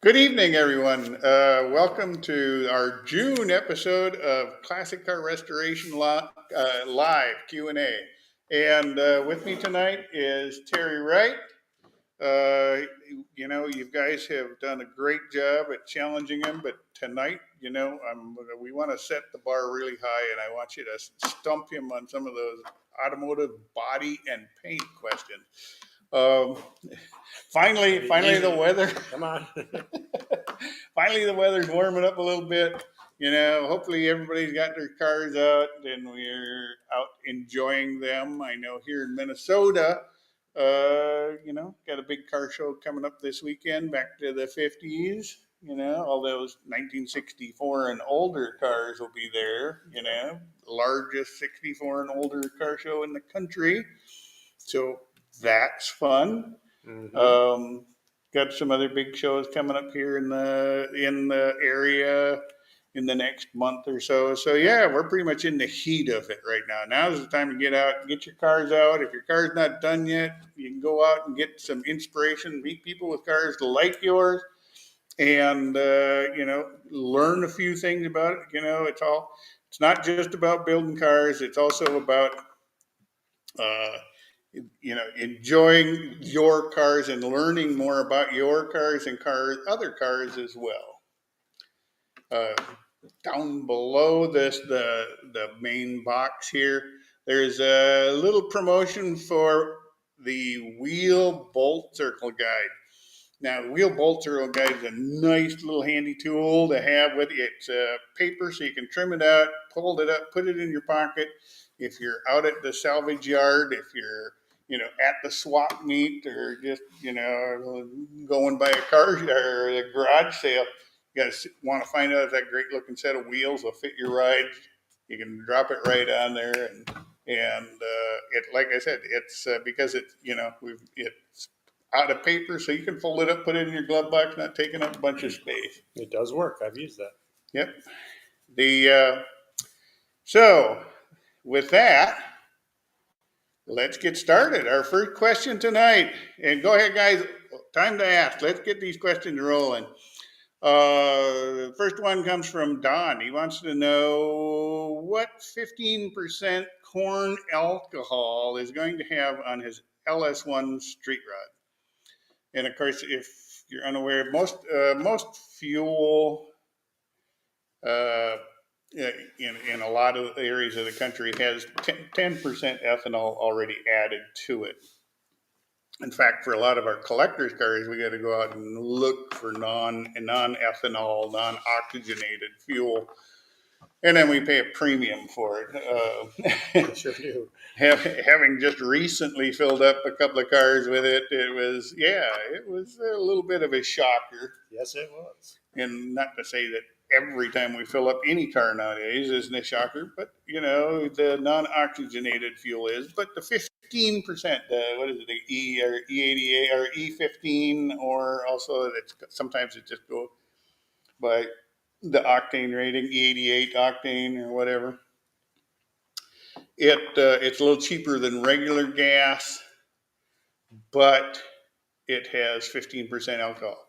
Good evening, everyone. Welcome to our June episode of Classic Car Restoration Live Q&A. And with me tonight is Terry Wright. You guys have done a great job at challenging him, but tonight, we want to set the bar really high, and I want you to stump him on some of those automotive body and paint questions. Finally, the weather. Come on. Finally, the weather's warming up a little bit. Hopefully everybody's got their cars out and we're out enjoying them. I know here in Minnesota, got a big car show coming up this weekend, back to the 50s. All those 1964 and older cars will be there, largest 64 and older car show in the country. So that's fun. Mm-hmm. Got some other big shows coming up here in the area in the next month or so. So yeah, we're pretty much in the heat of it right now. Now's the time to get out and get your cars out. If your car's not done yet, you can go out and get some inspiration, meet people with cars like yours, and learn a few things about it. It's not just about building cars. It's also about enjoying your cars and learning more about your cars and other cars as well. Down below the main box here, there's a little promotion for the wheel bolt circle guide. Now, the wheel bolt circle guide is a nice little handy tool to have with you. It's paper, so you can trim it out, fold it up, put it in your pocket. If you're out at the salvage yard, if you're at the swap meet, or just going by a car or a garage sale, you guys want to find out if that great looking set of wheels will fit your ride. You can drop it right on there, and it, like I said, it's because it's it's out of paper, so you can fold it up, put it in your glove box, not taking up a bunch of space. It does work. I've used that. Yep. So with that, let's get started. Our first question tonight, and go ahead, guys. Time to ask. Let's get these questions rolling. The first one comes from Don. He wants to know what 15% corn alcohol is going to have on his LS1 street rod. And of course, if you're unaware, most fuel in a lot of areas of the country has 10% ethanol already added to it. In fact, for a lot of our collectors' cars, we got to go out and look for non-ethanol, non-oxygenated fuel, and then we pay a premium for it. Sure do. Having just recently filled up a couple of cars with it, it was a little bit of a shocker. Yes, it was. And not to say that every time we fill up any car nowadays isn't a shocker, but the non-oxygenated fuel is. But the 15%, what is it, the E88 or E15, or also sometimes it just goes by the octane rating, E88 octane or whatever. It's a little cheaper than regular gas, but it has 15% alcohol.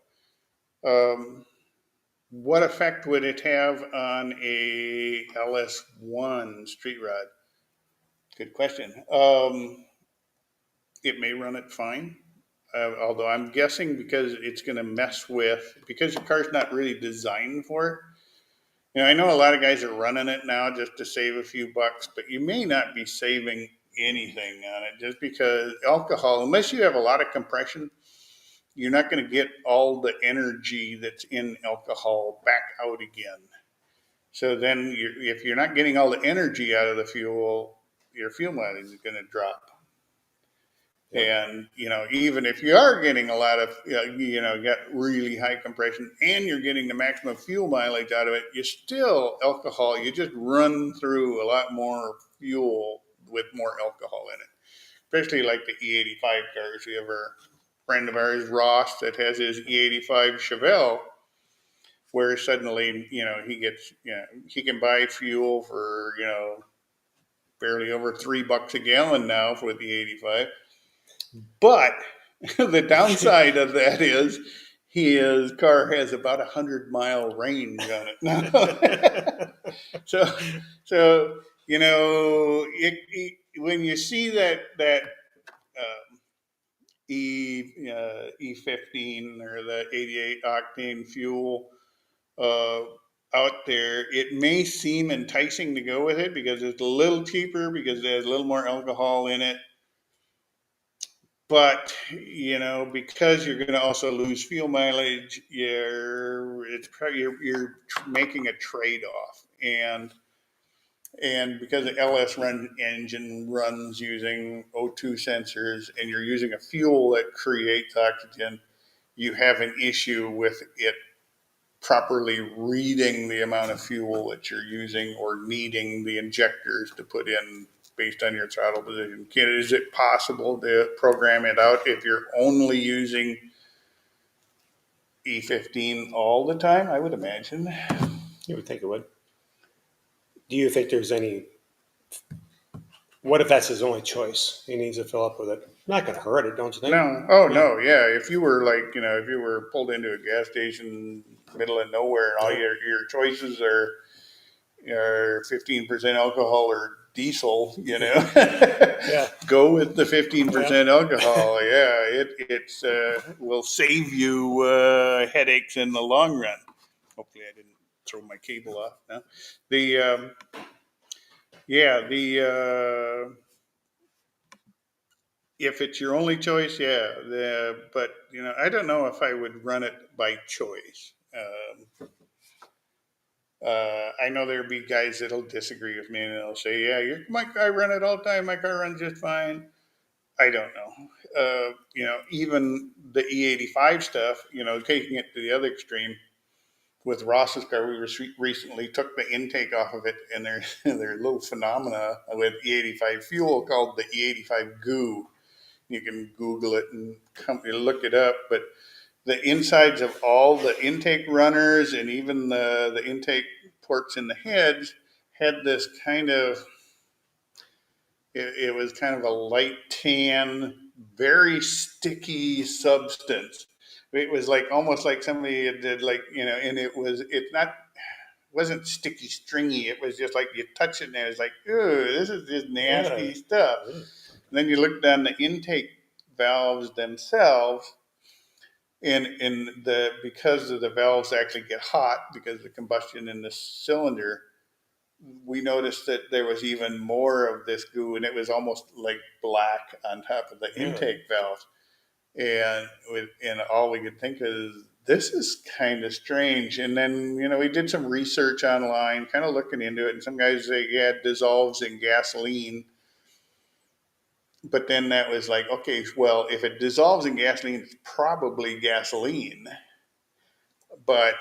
What effect would it have on a LS1 street rod? Good question. It may run it fine, although I'm guessing because it's going to because your car's not really designed for it. I know a lot of guys are running it now just to save a few bucks, but you may not be saving anything on it just because alcohol, unless you have a lot of compression, you're not going to get all the energy that's in alcohol back out again. So then if you're not getting all the energy out of the fuel, your fuel mileage is going to drop. And, even if you are getting a lot of, got really high compression and you're getting the maximum fuel mileage out of it, you just run through a lot more fuel with more alcohol in it, especially like the E85 cars. We have a friend of ours, Ross, that has his E85 Chevelle, where suddenly, he can buy fuel for, barely over $3 a gallon now with the E85. But the downside of that is his car has about 100-mile range on it now. so when you see that E15 or the 88 octane fuel uh, out there, it may seem enticing to go with it because it's a little cheaper, because it has a little more alcohol in it. But because you're going to also lose fuel mileage, you're making a trade-off, and because the LS engine runs using O2 sensors, and you're using a fuel that creates oxygen, you have an issue with it properly reading the amount of fuel that you're using or needing the injectors to put in based on your throttle position. Is it possible to program it out if you're only using E15 all the time? I would imagine. You would think it would. Do you think there's any? What if that's his only choice? He needs to fill up with it. Not going to hurt it, don't you think? No. Oh, no. Yeah. If you were if you were pulled into a gas station, middle of nowhere, and all your choices are 15% alcohol or diesel, Yeah. go with the 15% alcohol. Yeah, it's will save you headaches in the long run. Hopefully, I didn't throw my cable off. No, the if it's your only choice, but I don't know if I would run it by choice. I know there'll be guys that'll disagree with me, and they'll say, "Yeah, I run it all the time. My car runs just fine." I don't know. Even the E85 stuff, taking it to the other extreme. With Ross's car, we recently took the intake off of it, and there's a little phenomena with E85 fuel called the E85 goo. You can Google it and look it up, but the insides of all the intake runners and even the intake ports in the heads had this kind of, it was kind of a light tan, very sticky substance. It was almost like somebody did and wasn't sticky stringy. It was just like you touch it and it was like, ooh, this is just nasty stuff. And then you look down the intake valves themselves, and because of the valves actually get hot because of the combustion in the cylinder, we noticed that there was even more of this goo, and it was almost like black on top of the intake valve. And all we could think is, this is kind of strange. And then we did some research online, kind of looking into it, and some guys say, yeah, it dissolves in gasoline. But then that was like, okay, well, if it dissolves in gasoline, it's probably gasoline. But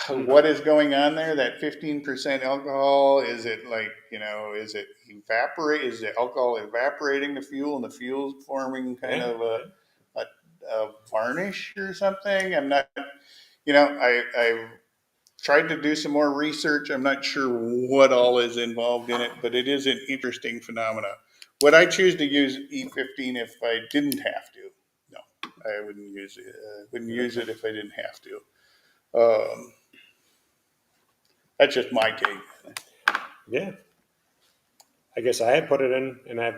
what is going on there? That 15% alcohol, is it is it is the alcohol evaporating the fuel, and the fuel's forming kind of a varnish or something? I'm not, I've tried to do some more research. I'm not sure what all is involved in it, but it is an interesting phenomena. Would I choose to use E15 if I didn't have to? No, I wouldn't use it. Wouldn't use it if I didn't have to. That's just my take. Yeah. I guess I had put it in, and I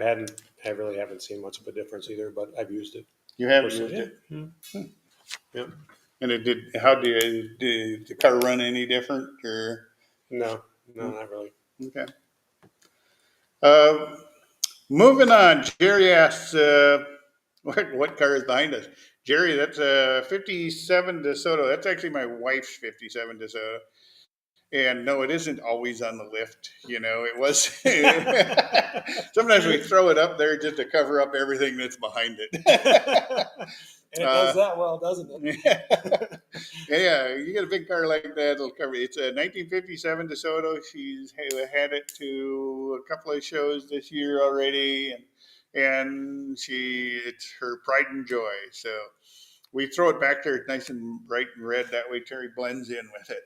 really haven't seen much of a difference either, but I've used it. You have used it? Mm-hmm. Yep. And how did the car run any different, or? No, not really. Okay. Moving on, Jerry asks, what car is behind us? Jerry, that's a 57 DeSoto. That's actually my wife's 57 DeSoto. And no, it isn't always on the lift. It was. Sometimes we throw it up there just to cover up everything that's behind it. And it does that well, doesn't it? Yeah, you get a big car like that, it'll cover it. It's a 1957 DeSoto. She's had it to a couple of shows this year already, and it's her pride and joy. So we throw it back there. It's nice and bright and red. That way Terry blends in with it.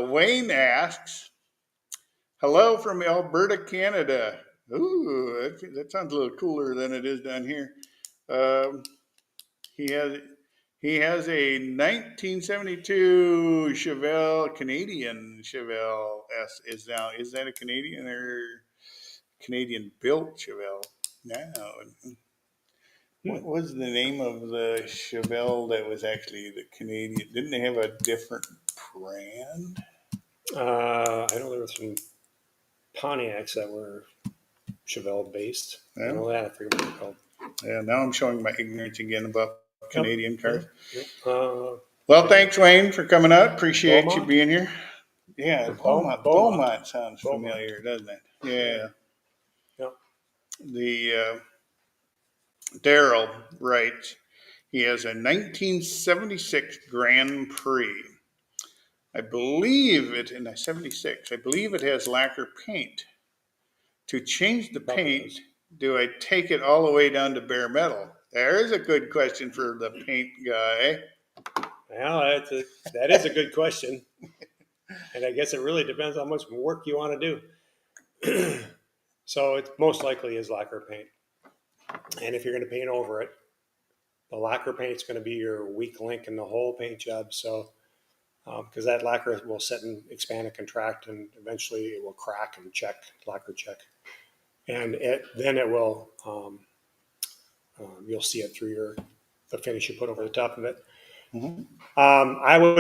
Wayne asks, hello from Alberta, Canada. Ooh, that sounds a little cooler than it is down here. Um, he has he has a 1972 Chevelle, Canadian Chevelle S. Is that a Canadian or Canadian built Chevelle? No. What was the name of the Chevelle that was actually the Canadian? Didn't they have a different brand? I know there were some Pontiacs that were Chevelle based. I Yeah, know that. I forget what they're called. yeah. Now I'm showing my ignorance again about Yep. Canadian Yep. cars. Yep. Well, thanks, Wayne, for coming out. Appreciate you Beaumont being here. Yeah, or Beaumont. Beaumont sounds Beaumont. familiar, doesn't it? Yeah. Yeah. Yep. The Daryl writes he has a 1976 Grand Prix. I believe it in a 76. I believe it has lacquer paint. To change the Probably paint, does. do I take it all the way down to bare metal? There's a good question for the paint guy. Well, that is a good question. And I guess it really depends how much work you want to do. So it most likely is lacquer paint. And if you're going to paint over it, the lacquer paint is going to be your weak link in the whole paint job. So, because that lacquer will set and expand and contract, and eventually it will crack and lacquer check. And then it will, you'll see it through the finish you put over the top of it. Mm-hmm. I really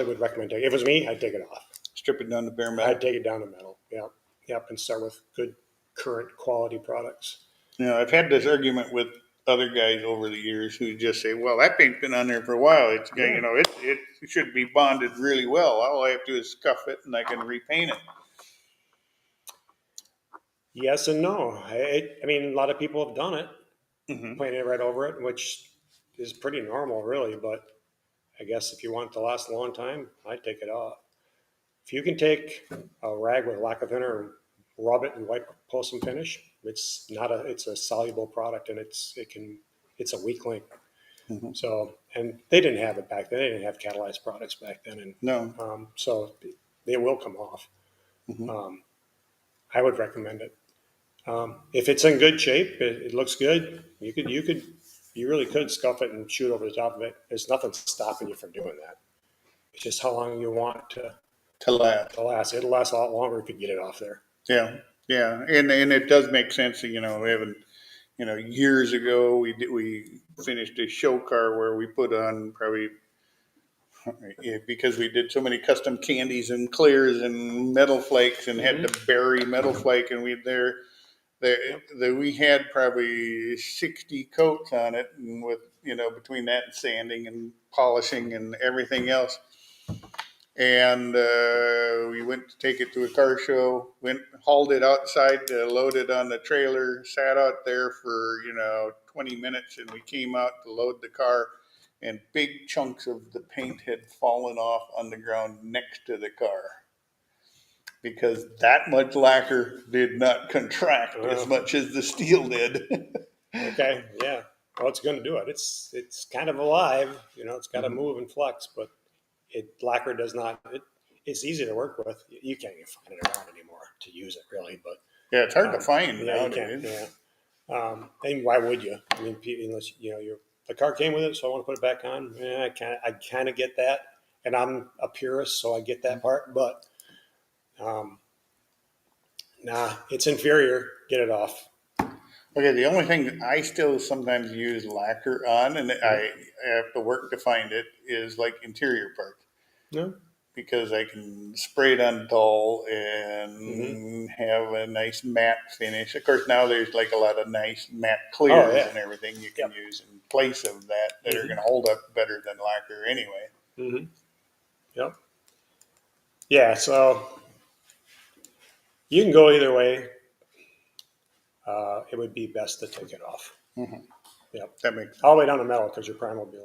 would recommend it. If it was me, I'd take it off. Strip it down to bare metal. I'd take it down to metal. Yep. Yep. And start with good current quality products. You know, I've had this argument with other guys over the years who just say, "Well, that paint's been on there for a while. It's Yeah. it should be bonded really well. All I have to do is scuff it, and I can repaint it." Yes and no. I mean, a lot of people have done it, Mm-hmm. painted right over it, which is pretty normal, really. But I guess if you want it to last a long time, I'd take it off. If you can take a rag with lacquer thinner and rub it and pull some finish, it's a soluble product, and it's a weak link. Mm-hmm. So, and they didn't have it back then. They didn't have catalyzed products back then, and No. so they will come off. Mm-hmm. Um, I would recommend it. If it's in good shape, it looks good. You really could scuff it and shoot over the top of it. There's nothing stopping you from doing that. It's just how long you want To last. to last. It'll last a lot longer if you get it off there. Yeah, yeah, and it does make sense. You know, we haven't. You know, years ago we finished a show car where we put on probably because we did so many custom candies and clears and metal flakes and had Mm-hmm. to bury metal flake and Yep. we had probably 60 coats on it, and with between that and sanding and polishing and everything else. And we went to take it to a car show. Went hauled it outside, load it on the trailer. Sat out there for 20 minutes, and we came out to load the car, and big chunks of the paint had fallen off on the ground next to the car because that much lacquer did not contract as much as the steel did. Okay. Yeah. Well, it's going to do it. It's kind of alive. It's got to Mhm. move and flex, but lacquer does not. It's easy to work with. You can't even find it around anymore to use it really, but Yeah, it's hard to find yeah, you can't. nowadays. Yeah. And why would you? I mean, unless the car came with it, so I want to put it back on. Yeah, I kind of get that, and I'm a purist, so I get that part. But um, nah, it's inferior. Get it off. Okay, the only thing I still sometimes use lacquer on, and Mhm. I have to work to find it, is like interior parts No. because I can spray it on dull Mm-hmm. and have a nice matte finish. Of course, now there's like a lot of nice matte Oh clears yeah. and everything you can Yep. use in place of that are Mm-hmm. going to hold up better than lacquer anyway. Mm-hmm. Yep. Yeah. So you can go either way. It would be best to take it off. Mm-hmm. Yep. That makes All the way down to metal because your prime will be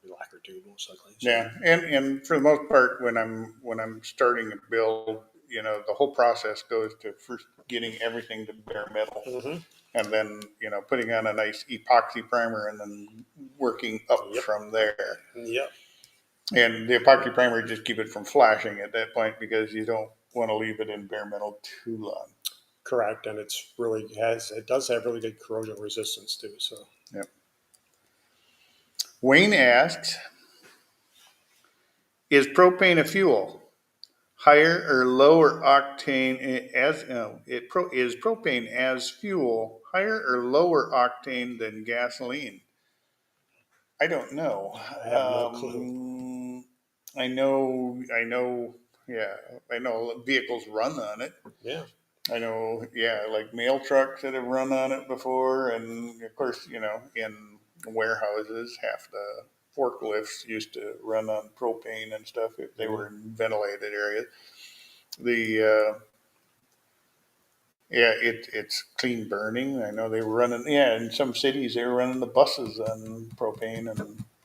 lacquer too, most likely. So. Yeah, and for the most part, when I'm starting a build, the whole process goes to first getting everything to bare metal, Mm-hmm. and then putting on a nice epoxy primer, and then working up Yep. from there. Yep. And the epoxy primer just keep it from flashing at that point because you don't want to leave it in bare metal too long. Correct, and it does have really good corrosion resistance too. So Yep. Wayne asks, is propane a fuel? Higher or lower octane is propane as fuel higher or lower octane than gasoline? I don't know. I have no clue. Yeah, I know vehicles run on it. Yeah. I know, yeah, like mail trucks that have run on it before, and of course, in warehouses, half the forklifts used to run on propane and stuff if they were in ventilated areas. The Yeah, it's clean burning. I know they were running. Yeah, in some cities they were running the buses on propane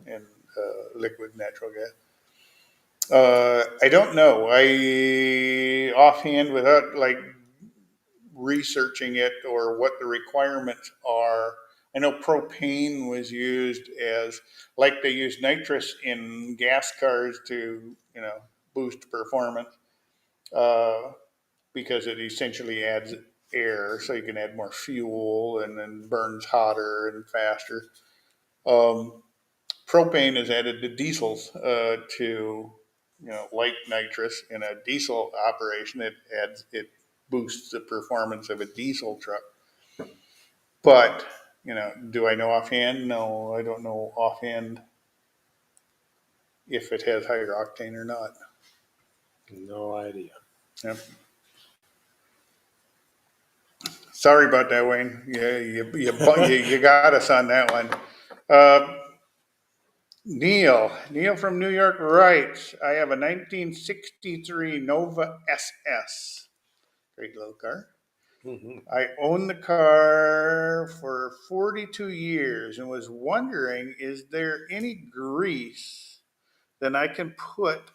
and liquid natural gas. I don't know. I offhand, without like researching it or what the requirements are. I know propane was used as, like they use nitrous in gas cars to boost performance. Because it essentially adds air, so you can add more fuel and then burns hotter and faster. Um, Propane is added to diesels to like nitrous in a diesel operation. It boosts the performance of a diesel truck. But do I know offhand? No, I don't know offhand if it has higher octane or not. No idea. Yep. Sorry about that, Wayne. Yeah, you got us on that one. Uh, Neil from New York writes, I have a 1963 Nova SS. Great little car. Mm-hmm. I owned the car for 42 years and was wondering, is there any grease that I can put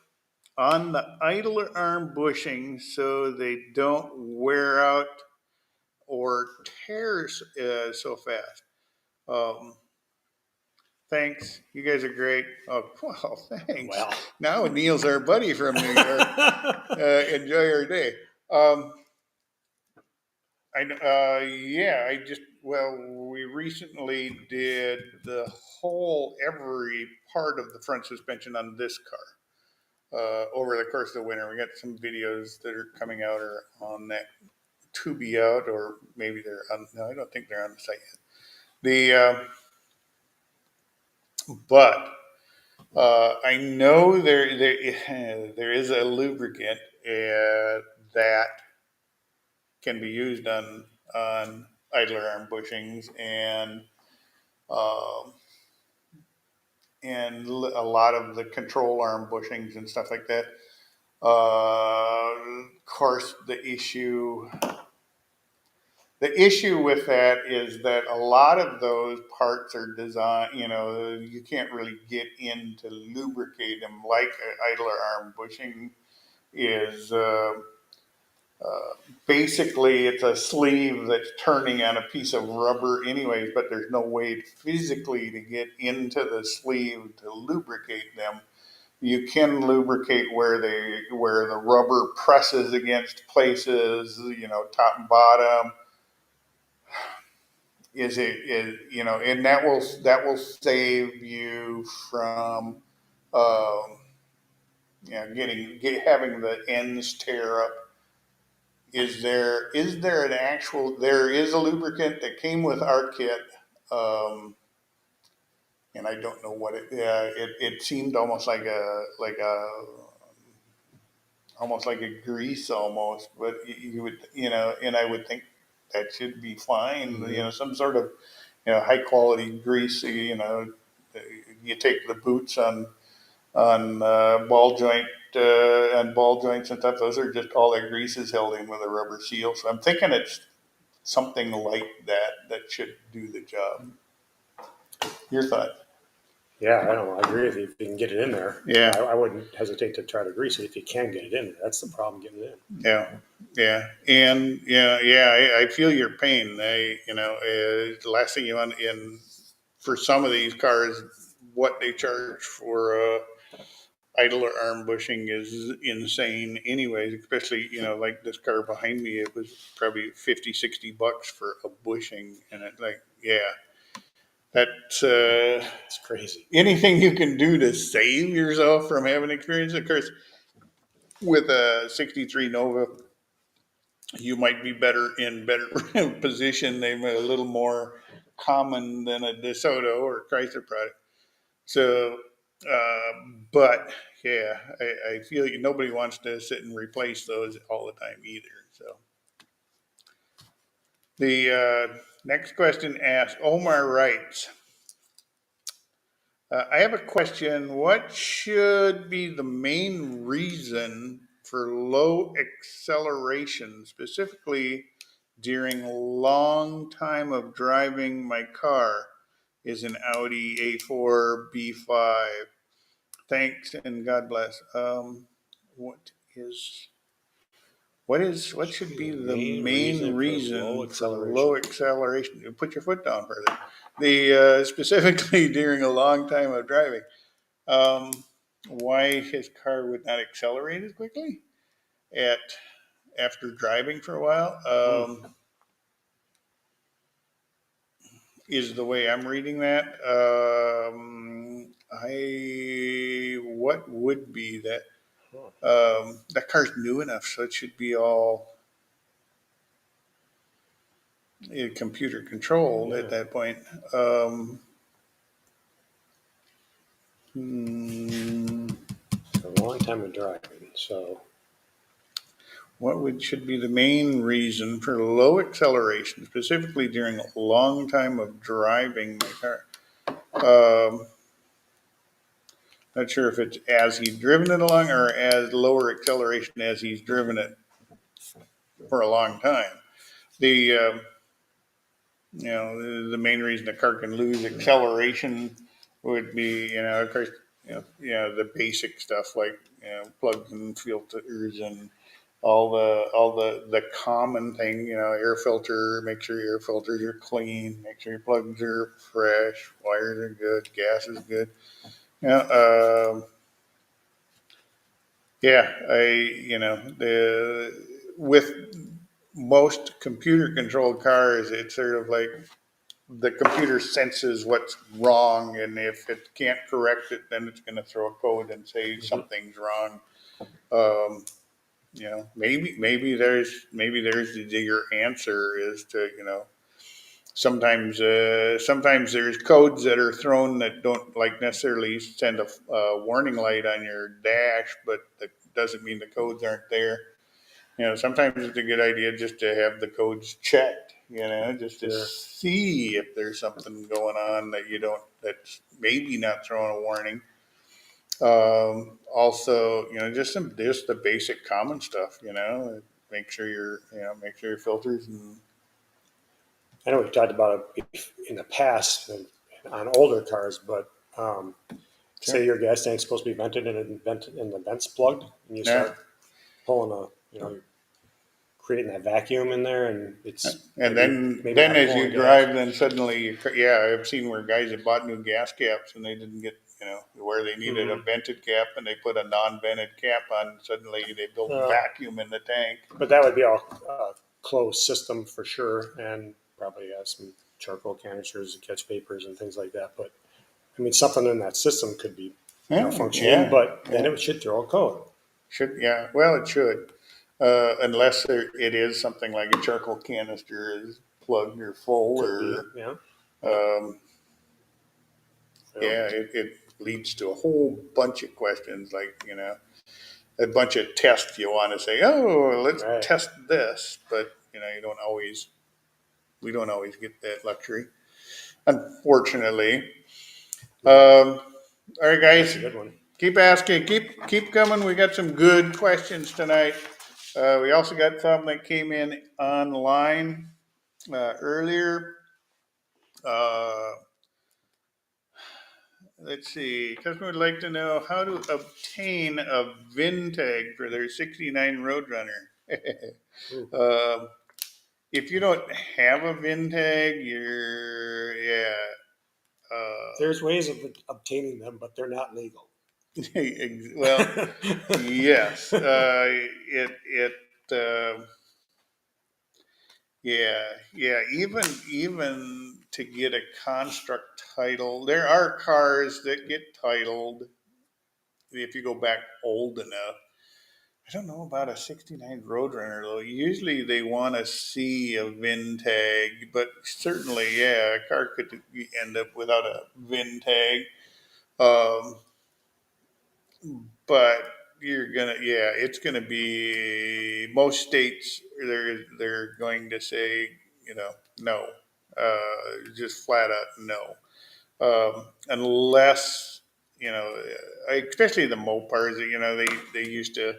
on the idler arm bushings so they don't wear out or tear so fast? Um, Thanks. You guys are great. Oh, well, thanks. Well. Now Neil's our buddy from New York. Enjoy your day. Um, we recently did every part of the front suspension on this car over the course of the winter. We got some videos that are coming out or on that to be out, or maybe they're on, no, I don't think they're on the site yet. But I know there is a lubricant that can be used on idler arm bushings um, and a lot of the control arm bushings and stuff like that. Of course, the issue with that is that a lot of those parts are designed, you can't really get in to lubricate them like an idler arm bushing is. Basically, it's a sleeve that's turning on a piece of rubber anyways, but there's no way physically to get into the sleeve to lubricate them. You can lubricate where the rubber presses against places, top and bottom. And that will save you from having the ends tear up. There is a lubricant that came with our kit, and I don't know what it seemed almost like a grease almost, but you would, and I would think that should be fine. Mm-hmm. Some sort of, high quality grease. You take the boots on ball joints and stuff. Those are just all that grease is held in with a rubber seal. So I'm thinking it's something like that should do the job. Your thought? Yeah, I don't know. I agree with you. If you can get it in there, Yeah. I wouldn't hesitate to try to grease it if you can get it in there. That's the problem, getting it in. I feel your pain. The last thing you want for some of these cars, what they charge for idler arm bushing is insane anyways, especially, like this car behind me, it was probably 50, $60 for a bushing. And it like, yeah, that's, It's crazy. anything you can do to save yourself from having experience. Of course, with a 63 Nova, you might be in better position. They're a little more common than a DeSoto or Chrysler product. So, but yeah, I feel nobody wants to sit and replace those all the time either. So the next question asks, Omar writes, I have a question. What should be the main reason for low acceleration, specifically during a long time of driving? My car is an Audi A4 B5. Thanks and God bless. What is what should be the main reason for low acceleration? You put your foot down further. The specifically during a long time of driving, um, why his car would not accelerate as quickly at after driving for a while, is the way I'm reading that. I what would be that? That car's new enough, so it should be all computer controlled at that point. Hmm, A long time of driving. So what should be the main reason for low acceleration, specifically during a long time of driving my car? Not sure if it's as he's driven it along or as lower acceleration as he's driven it for a long time. The the main reason a car can lose acceleration would be, of course, the basic stuff like, plugs and filters and all the common thing, air filter, make sure your air filters are clean, make sure your plugs are fresh, wires are good, gas is good. Yeah, yeah, the with most computer controlled cars, it's sort of like the computer senses what's wrong, and if it can't correct it, then it's going to throw a code and say something's wrong. Um, maybe there's your answer is to, sometimes there's codes that are thrown that don't like necessarily send a warning light on your dash, but that doesn't mean the codes aren't there. Sometimes it's a good idea just to have the codes checked, just to see if there's something going on that that's maybe not throwing a warning. Also, just the basic common stuff, make sure your filters and I know we've talked about it in the past on older cars, but say your gas tank's supposed to be vented and the vent's plugged, and you start pulling you're creating that vacuum in there, and it's and maybe then not as you pulling drive, gas. then suddenly, I've seen where guys have bought new gas caps and they didn't get, where they needed a vented cap and they put a non-vented cap on. Suddenly they built vacuum in the tank. But that would be all closed system for sure, and probably have some charcoal canisters and catch papers and things like that. But I mean, something in that system could be functioning, but then it should throw a code. Well, it should, unless it is something like a charcoal canister is plugged or full, it leads to a whole bunch of questions, like, a bunch of tests you want to say, oh, let's test this, but we don't always get that luxury, unfortunately. All right, guys, That's a good one. keep asking, keep coming. We got some good questions tonight. We also got some that came in online earlier. Let's see. Customer would like to know how to obtain a VIN tag for their 69 Roadrunner. If you don't have a VIN tag, There's ways of obtaining them, but they're not legal. Well, yes, uh, yeah. Even to get a construct title, there are cars that get titled if you go back old enough. I don't know about a '69 Roadrunner though. Usually they want to see a VIN tag, but certainly, yeah, a car could end up without a VIN tag. Um, but it's gonna be most states. They're going to say, no, just flat out no, unless especially the Mopars. They used to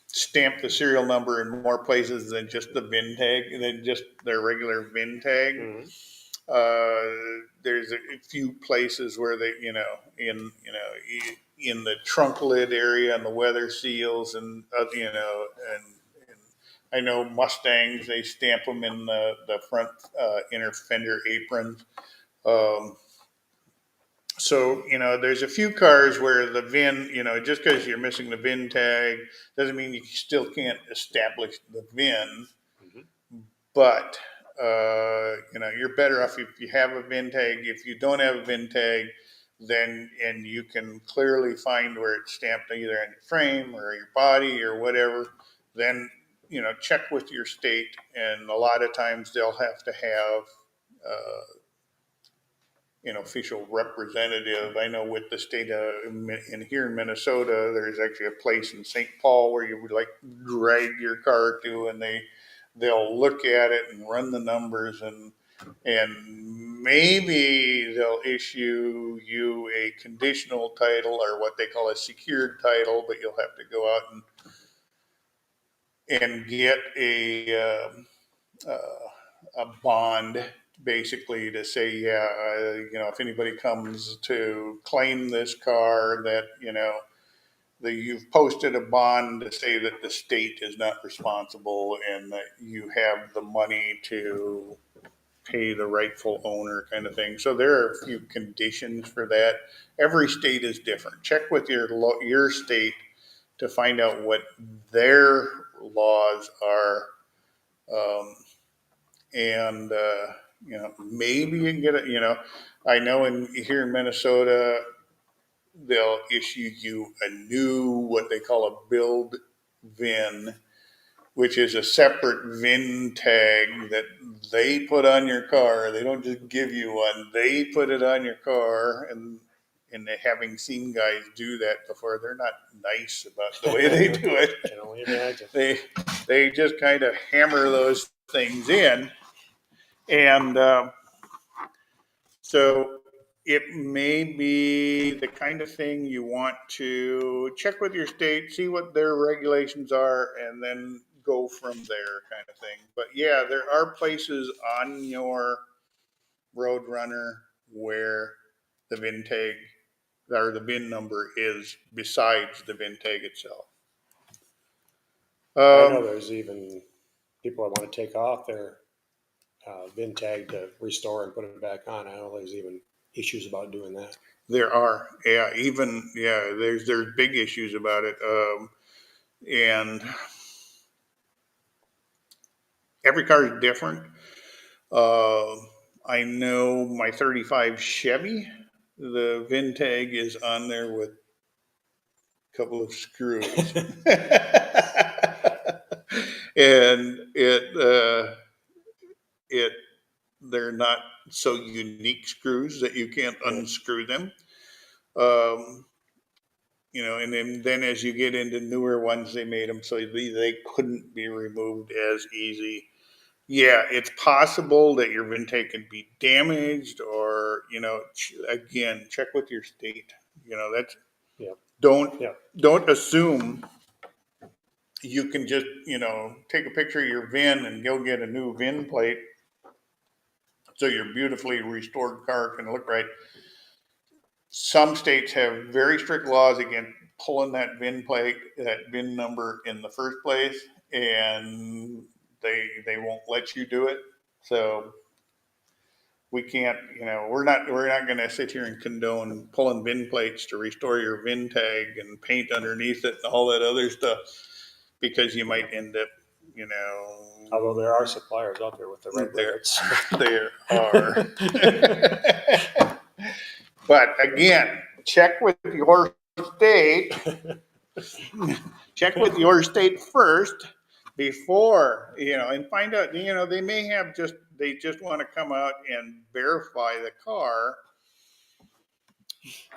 stamp the serial number in more places than just the VIN tag, than just their regular VIN tag. Mhm. There's a few places where they, in the trunk lid area and the weather seals, and and I know Mustangs, they stamp them in the front inner fender aprons. Um, so, there's a few cars where the VIN, just because you're missing the VIN tag doesn't mean you still can't establish the VIN. Mhm. But, you're better off if you have a VIN tag. If you don't have a VIN tag, then, and you can clearly find where it's stamped either on your frame or your body or whatever, then, check with your state. And a lot of times they'll have to have, official representative. I know with the state in here in Minnesota, there's actually a place in St. Paul where you would like drag your car to, and they'll look at it and run the numbers, and maybe they'll issue you a conditional title or what they call a secured title, but you'll have to go out and get a bond basically to say, yeah, if anybody comes to claim this car, that, that you've posted a bond to say that the state is not responsible and that you have the money to pay the rightful owner, kind of thing. So there are a few conditions for that. Every state is different. Check with your state to find out what their laws are. Um, and maybe you can get it. I know here in Minnesota they'll issue you a new, what they call a build VIN, which is a separate VIN tag that they put on your car. They don't just give you one, they put it on your car. And having seen guys do that before, they're not nice about the way they do it. Can only imagine. They just kind of hammer those things in. And so it may be the kind of thing you want to check with your state, see what their regulations are, and then go from there, kind of thing. But yeah, there are places on your Roadrunner where the VIN tag or the VIN number is besides the VIN tag itself. I know there's even people that want to take off their VIN tag to restore and put it back on. I know there's even issues about doing that. There are, yeah, there's big issues about it, and every car is different. Uh, I know my '35 Chevy, the VIN tag is on there with a couple of screws, and it they're not so unique screws that you can't unscrew them. Um, and then as you get into newer ones, they made them so they couldn't be removed as easy. Yeah, it's possible that your VIN could be damaged, or again, check with your state. That's Yeah. don't Yeah. don't assume you can just take a picture of your VIN and go get a new VIN plate, so your beautifully restored car can look right. Some states have very strict laws against pulling that VIN plate, that VIN number in the first place, and they won't let you do it. So we can't, we're not going to sit here and condone pulling VIN plates to restore your VIN tag and paint underneath it and all that other stuff, because you might end up, Although there are suppliers out there with the right there, limits. there are. But again, check with your state. Check with your state first before, and find out, they may have they just want to come out and verify the car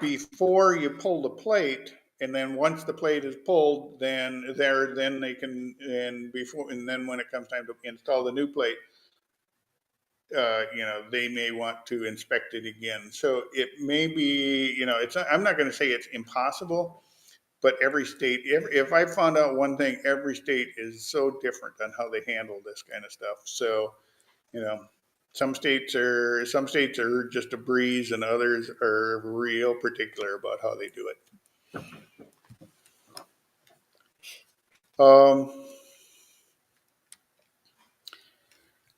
before you pull the plate. And then once the plate is pulled, then they can, and then when it comes time to install the new plate, they may want to inspect it again. So it may be, I'm not going to say it's impossible, but every state, if I found out one thing, every state is so different on how they handle this kind of stuff. So, you know, some states are just a breeze, and others are real particular about how they do it.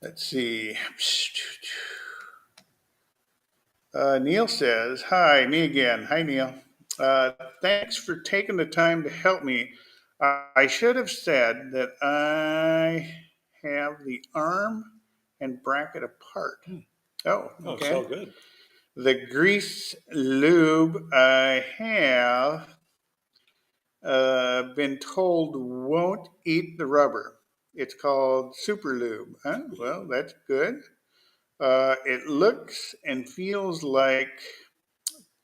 Let's see. Neil says, "Hi, me again. Hi, Neil. Thanks for taking the time to help me. I should have said that I have the arm and bracket apart. Oh, Oh, okay. so good. The grease lube I have been told won't eat the rubber. It's called Super Lube. Huh? Well, that's good. It looks and feels like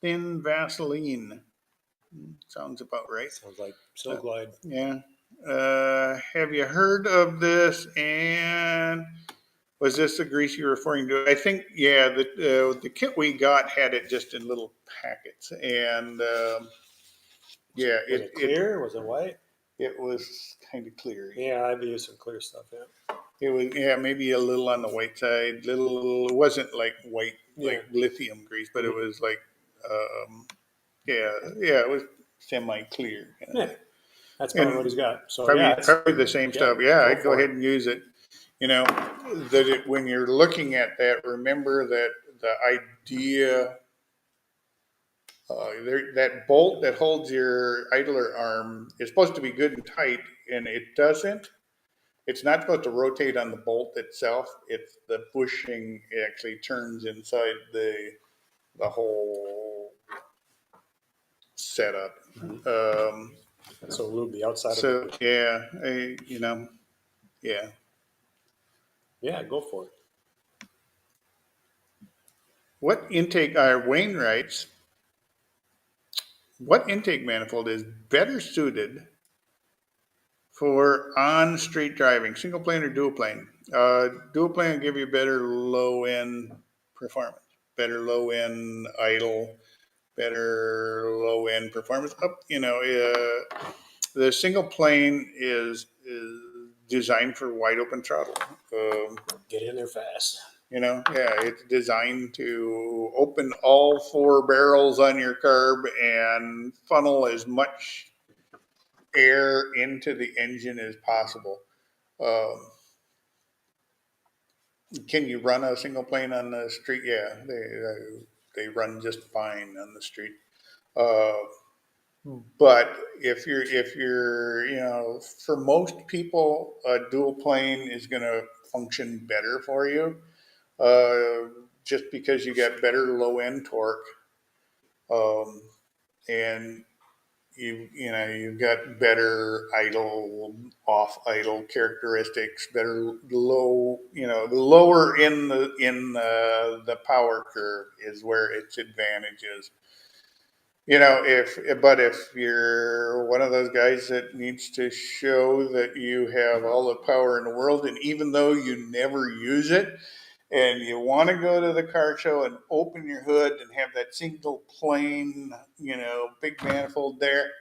thin Vaseline. Sounds about right. Sounds like So Glide. Yeah. Have you heard of this? And was this the grease you were referring to? I think, yeah, the kit we got had it just in little packets. And yeah, Was it clear? Was it white? it was kind of clear. Yeah, I'd be using clear stuff. Yeah. It was, yeah, maybe a little on the white side. It wasn't like white, like lithium grease, but it was like, yeah, it was semi-clear. Yeah, that's probably what he's got. So probably the same stuff. Yeah, I'd go ahead and use it. When you're looking at that, remember that the idea, that bolt that holds your idler arm is supposed to be good and tight, and it doesn't. It's not supposed to rotate on the bolt itself. It's the bushing actually turns inside the whole setup. So lube the outside So of it. yeah, yeah. Yeah, go for it. What intake manifold is better suited for on-street driving, single plane or dual plane? Dual plane will give you better low-end performance, better low-end idle, better low-end performance. The single plane is designed for wide open throttle. Get in there fast. It's designed to open all four barrels on your carb and funnel as much air into the engine as possible. Can you run a single plane on the street? Yeah, they run just fine on the street. But if you're, for most people, a dual plane is going to function better for you, just because you get better low end torque, and you've got better off idle characteristics, better the lower in the power curve is where its advantage is. If you're one of those guys that needs to show that you have all the power in the world, and even though you never use it, and you want to go to the car show and open your hood and have that single plane, big manifold there,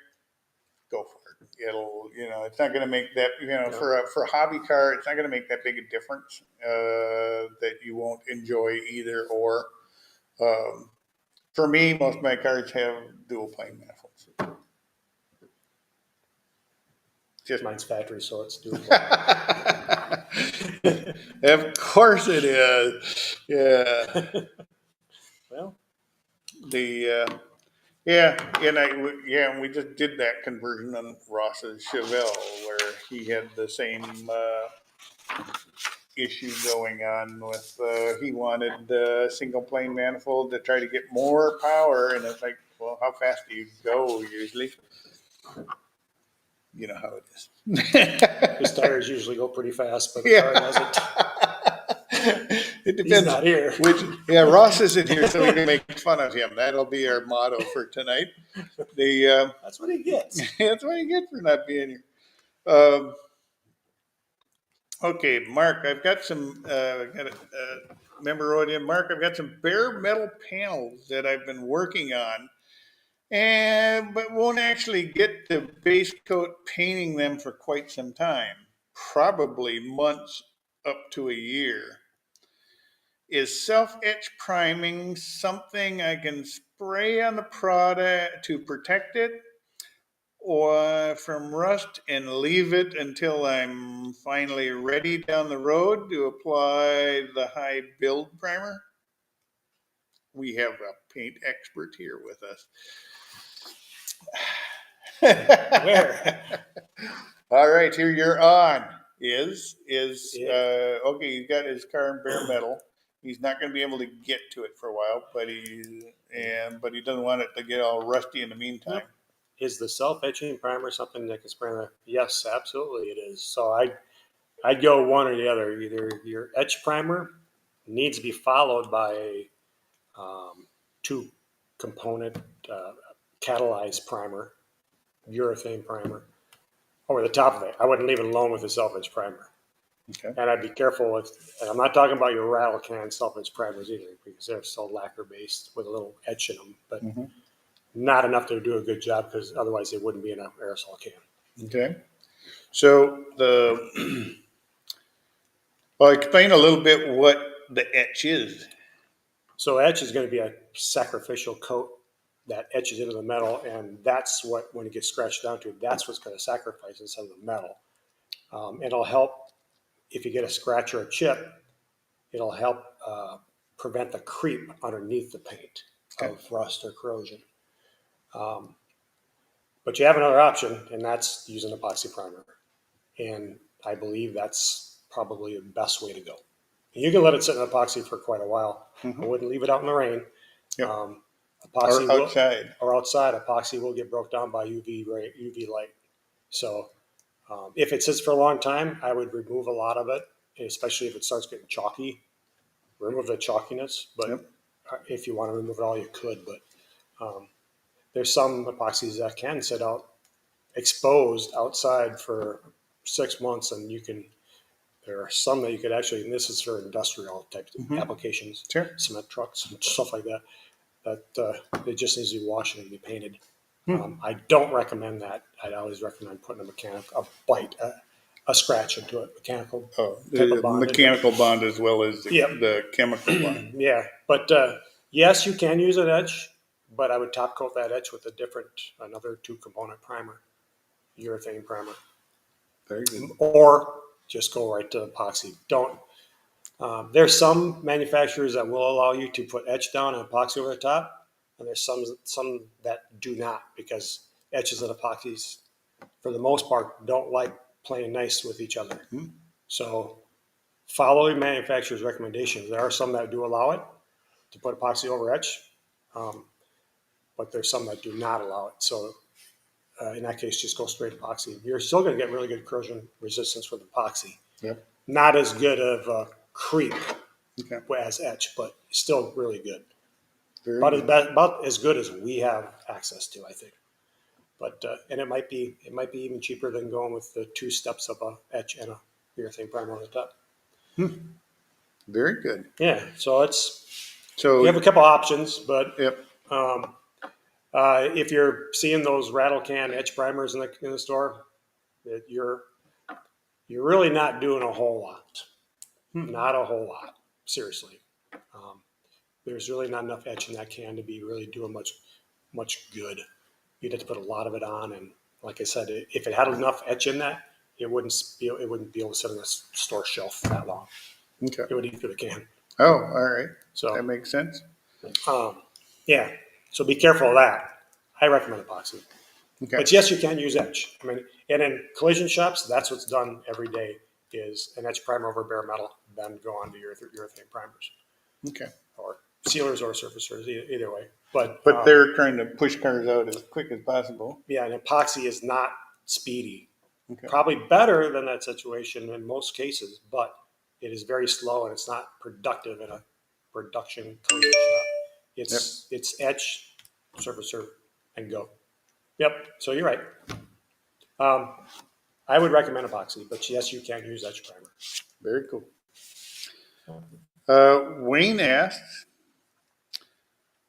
go for it. It's not going to make that, for a hobby car, it's not going to make that big a difference, that you won't enjoy either or. For me, most of my cars have dual plane manifolds. Mine's factory, so it's dual plane. Of course it is. Yeah. Well, The yeah, and we just did that conversion on Ross's Chevelle where he had the same issue going on with he wanted single plane manifold to try to get more power, and it's like, well, how fast do you go usually? You know how it is. his tires usually go pretty fast, but the Yeah. car doesn't. It He's depends. not here. Yeah, Ross isn't here, so we can make fun of him. That'll be our motto for tonight. The That's what he gets. That's what you get for not being here. Um, okay, Mark, I've got some. Member wrote in, Mark, I've got some bare metal panels that I've been working on, and but won't actually get to base coat painting them for quite some time, probably months up to a year. Is self-etch priming something I can spray on the product to protect it or from rust and leave it until I'm finally ready down the road to apply the high build primer? We have a paint expert here with us. Where? All right, here you're on. Yeah. Okay? He's got his car in bare metal. He's not going to be able to get to it for a while, but he doesn't want it to get all rusty in the meantime. Yep. Is the self-etching primer something that can spray on there? Yes, absolutely it is. So I'd go one or the other. Either your etch primer needs to be followed by a two component catalyzed primer, urethane primer, over the top of it. I wouldn't leave it alone with the self-etch primer. Okay. And I'd be careful with, and I'm not talking about your rattle can self-etch primers either, because they're so lacquer based with a little etch in them, but not enough to do a good job, because otherwise they wouldn't be in an aerosol can. Okay. So well, explain a little bit what the etch is. So etch is going to be a sacrificial coat that etches into the metal, and that's what, when it gets scratched down to, that's what's going to sacrifice instead of the metal. It'll help if you get a scratch or a chip. It'll help prevent the creep underneath the paint of rust or corrosion. But you have another option, and that's using epoxy primer. And I believe that's probably the best way to go. And you can let it sit in epoxy for quite a while. I wouldn't leave it out in the rain. Yep. Epoxy Or outside. Or outside. Epoxy will get broke down by UV light. So if it sits for a long time, I would remove a lot of it, especially if it starts getting chalky. Remove the chalkiness, but if you want to remove it all, you could. But there's some epoxies that can sit out exposed outside for 6 months, and you can. There are some that you could actually, and this is for industrial type applications, cement trucks and stuff like that. That it just needs to be washed and be painted. I don't recommend that. I'd always recommend putting a scratch into it, mechanical. The mechanical bond as well as the chemical bond. Yeah, but yes, you can use an etch, but I would top coat that etch with another two component primer, urethane primer. Very good. Or just go right to epoxy. Don't. There's some manufacturers that will allow you to put etch down and epoxy over the top, and there's some that do not, because etches and epoxies, for the most part, don't like playing nice with each other. So follow your manufacturer's recommendations. There are some that do allow it to put epoxy over etch, but there's some that do not allow it. So in that case, just go straight epoxy. You're still going to get really good corrosion resistance with epoxy. Yep. Not as good of a creep as etch, but still really good. About as good as we have access to, I think. But and it might be even cheaper than going with the 2 steps of a etch and a urethane primer on the top. Very good. Yeah, so you have a couple options, but if you're seeing those rattle can etch primers in the store, that you're really not doing a whole lot. Not a whole lot, seriously. There's really not enough etch in that can to be really doing much good. You'd have to put a lot of it on, and like I said, if it had enough etch in that, it wouldn't be able to sit on a store shelf that long. Okay. It would eat through the can. Oh, all right. So That makes sense. yeah. So be careful of that. I recommend epoxy. Okay. But yes, you can use etch. I mean, and in collision shops, that's what's done every day is an etch primer over bare metal, then go on to your urethane primers Okay. or sealers or surfacers, either way. But they're trying to push cars out as quick as possible. yeah, and epoxy is not speedy. Okay. Probably better than that situation in most cases, but it is very slow and it's not productive in a production collision shop. It's etch, surfacer, and go. Yep. So you're right. I would recommend epoxy, but yes, you can use etch primer. Very cool. Wayne asks,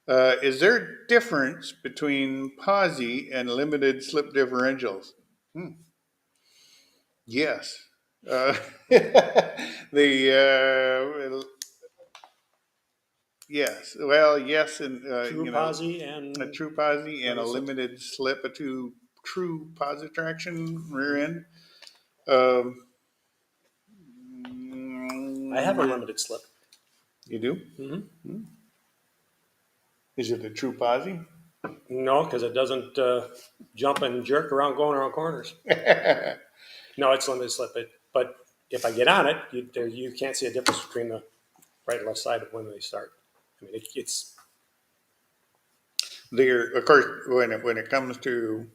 is there a difference between Posi and limited slip differentials? Yes. Yes. Well, yes, and True Posi and a true Posi and a what is it? limited slip, a true Posi traction rear end. Um, I have a limited slip. You do? Mm-hmm. Is it a true Posi? No, because it doesn't jump and jerk around going around corners. No, it's limited slip. But if I get on it, you can't see a difference between the right and left side of when they start. I mean, it's There, of course, when it comes to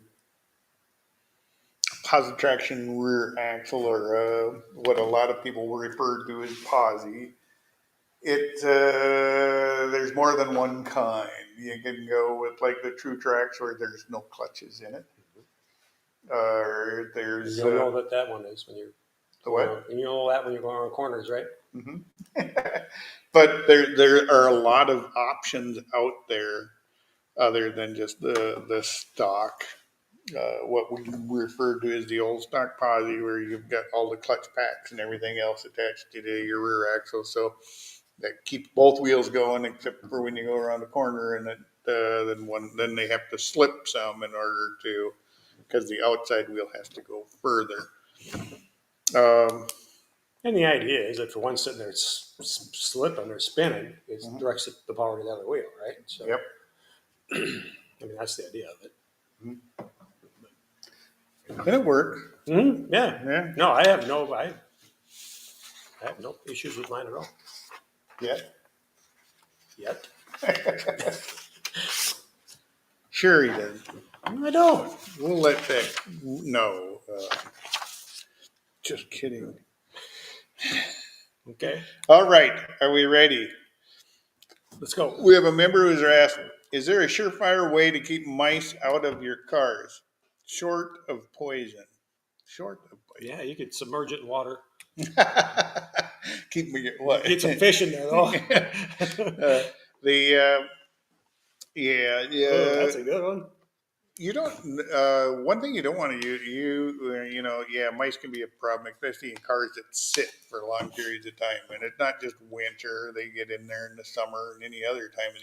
positive traction rear axle, or what a lot of people will refer to as Posi, there's more than one kind. You can go with like the True Tracks where there's no clutches in it. There's you'll know that one is when you're the what? And you know that when you're going around corners, right? Mm-hmm. But there are a lot of options out there other than just the stock, what we refer to as the old stock Posi, where you've got all the clutch packs and everything else attached to your rear axle. So that keeps both wheels going, except for when you go around the corner, and then they have to slip some in order to, because the outside wheel has to go further. And the idea is that for one sitting there slipping or spinning, it directs the power to the other wheel, right? So, Yep. I mean, that's the idea of it. And it works. Mm-hmm. Yeah. Yeah. No, I have no issues with mine at all. Yet. Sure he does. I don't. We'll let that. No. Just kidding. Okay. All right. Are we ready? Let's go. We have a member who's asked, is there a surefire way to keep mice out of your cars? Short of poison. Short of poison. Yeah, you could submerge it in water. Keep me what? Get some fish in there, though. Yeah. Oh, that's a good one. You don't. One thing you don't want to mice can be a problem, especially in cars that sit for long periods of time. And it's not just winter; they get in there in the summer and any other time of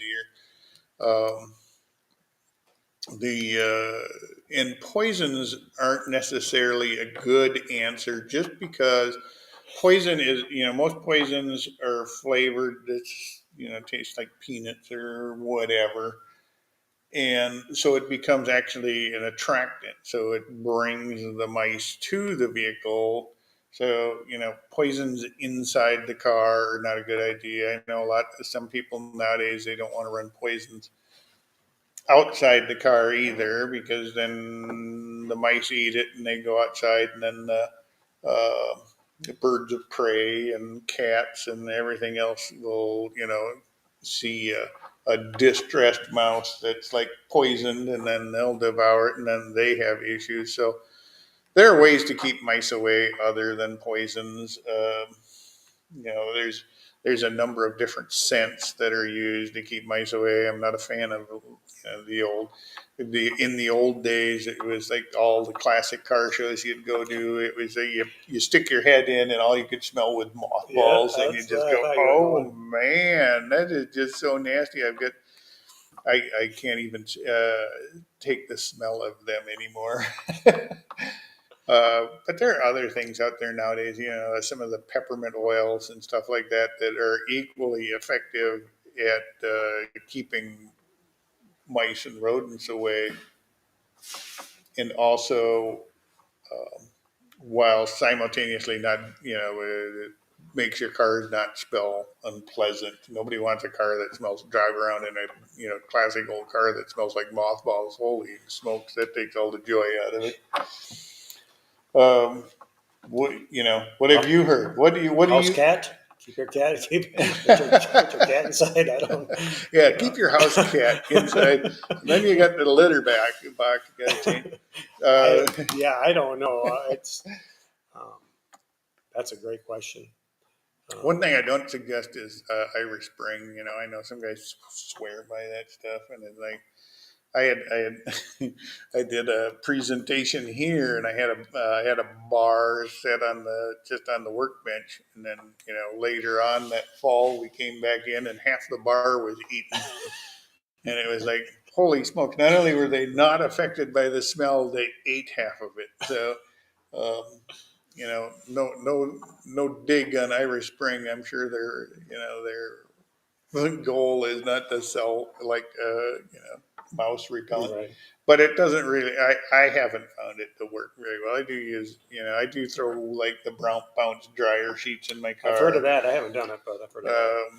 the year. And poisons aren't necessarily a good answer, just because poison is, most poisons are flavored. That's tastes like peanuts or whatever. And so it becomes actually an attractant. So it brings the mice to the vehicle. So, poisons inside the car are not a good idea. I know some people nowadays, they don't want to run poisons outside the car either, because then the mice eat it and they go outside, and then the birds of prey and cats and everything else will, see a distressed mouse that's like poisoned, and then they'll devour it, and then they have issues. So there are ways to keep mice away other than poisons. There's a number of different scents that are used to keep mice away. I'm not a fan of in the old days. It was like all the classic car shows you'd go to. It was you stick your head in and all you could smell was mothballs, and you just go, oh man, that is just so nasty. I can't even take the smell of them anymore. But there are other things out there nowadays, some of the peppermint oils and stuff like that that are equally effective at keeping mice and rodents away, and also while simultaneously not, it makes your cars not smell unpleasant. Nobody wants a car that smells, drive around in a, classic old car that smells like mothballs. Holy smokes, that takes all the joy out of it. Um, what have you heard? What do House you? cat. Keep your cat. Put your cat inside. I don't. Yeah, keep your house cat inside. Then you got the litter box. You got to change. I don't know. It's um, that's a great question. One thing I don't suggest is Irish Spring. I know some guys swear by that stuff, and it's like I had I did a presentation here, and I had a bar set on the workbench, and then later on that fall we came back in, and half the bar was eaten, and it was like, holy smokes! Not only were they not affected by the smell, they ate half of it. So. Um, no dig on Irish Spring. I'm sure their goal is not to sell like mouse repellent, Right. but it doesn't really. I haven't found it to work very well. I do use I do throw like the brown bounce dryer sheets in my car. I've heard of that. I haven't done it, but I've heard of that.